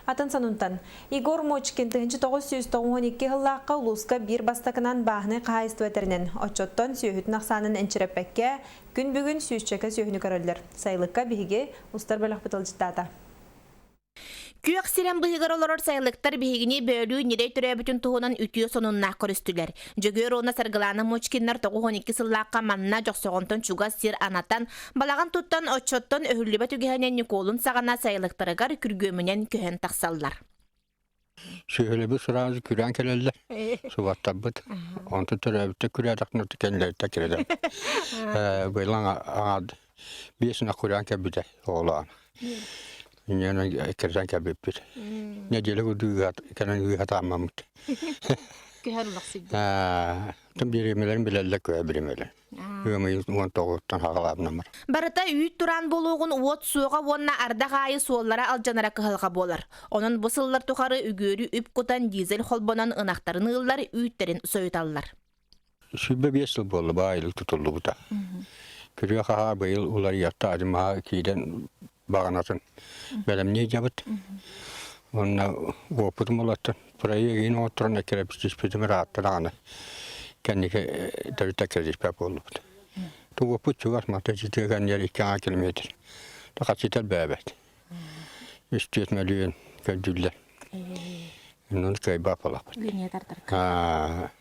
Атын санунтан. Игор Мочкин 1992 хыллаққа улуска бир бастакынан баахны қайысты өтерінен. Отчоттон сүйхіт нақсанын әнчіреппәкке күн бүгін сүйшчекі сүйхіні көрілдір. Сайлыққа бігі ұстар бөлік бұтыл жыттата. Күйек сирен бұйығыр олар сайлықтар бігіне бөлі нерей түрі бүтін тұғынан үтіе сонунна көрістілер. Жөгөр оны сарғыланы Мочкиннар 12 сыллаққа манна жоқсоғынтын чуға сир анатан, балаған тұттан отчоттан өхірлібі түгіхінен Николын сағана сайлықтарығар күргөмінен көхен тақсаллар. Сөйлебі сұразы күрен келелер, сұваттар бұд. Онты түрәбітті күрәдіқнырды кәнілерді кереді. Бұйлан аңады. Бесіне күрен кәбіде оғылан. Иньяна керзан кәбіппір. Неделі кәнін үйғат амамыд. Көхен ұлақсыды. Тұм беремелерін білелі көе беремелер. Өмейін 19-тан хағалабына бар. Барыта үйт туран болуғын уот суға онна ардақ айы суоллара алжанара кығылға болар. Onun бұсыллар тұқары үгөрі үп құтан дизель холбонан ынақтарын ұллар үйттерін сөйталлар. Sübbe 5 yıl bollu, bayıl tutuldu bu da. Kürüye kaha bayıl ular yattı acıma kiyden bağanatın. Benim ne cabıt? Onunla kopudum olattı. Buraya yine oturan ekere pişpizimi rahattı ağını. Kendi tabi tekrar işpep oldu bu da. Tu kopud çıkartmakta ciddiğen yer 2 kilometre. Fakat ciddi bebek. 300 milyon köydüller. Onun kayba falan. Günye tartar.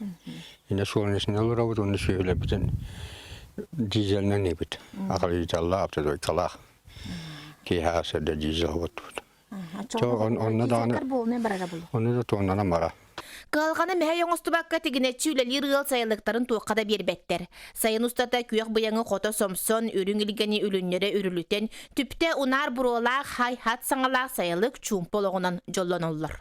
Yine sonrasında olur ama onu söyle bütün dizelden ne bit. Akıllı Allah yaptı da kalak. Ki hasede dizel oldu. Onu da tonlana mara. Kılğanı mehe yoğustu bakka teginetçi ülelir yıl sayılıkların tuğkada bir better. Sayın ustata küyek bıyanı kota somson, ürün ilgeni ürünlere ürülüten, tüpte unar burolaq hay hat sanalaq sayılık çumpoloğunan jollanollar.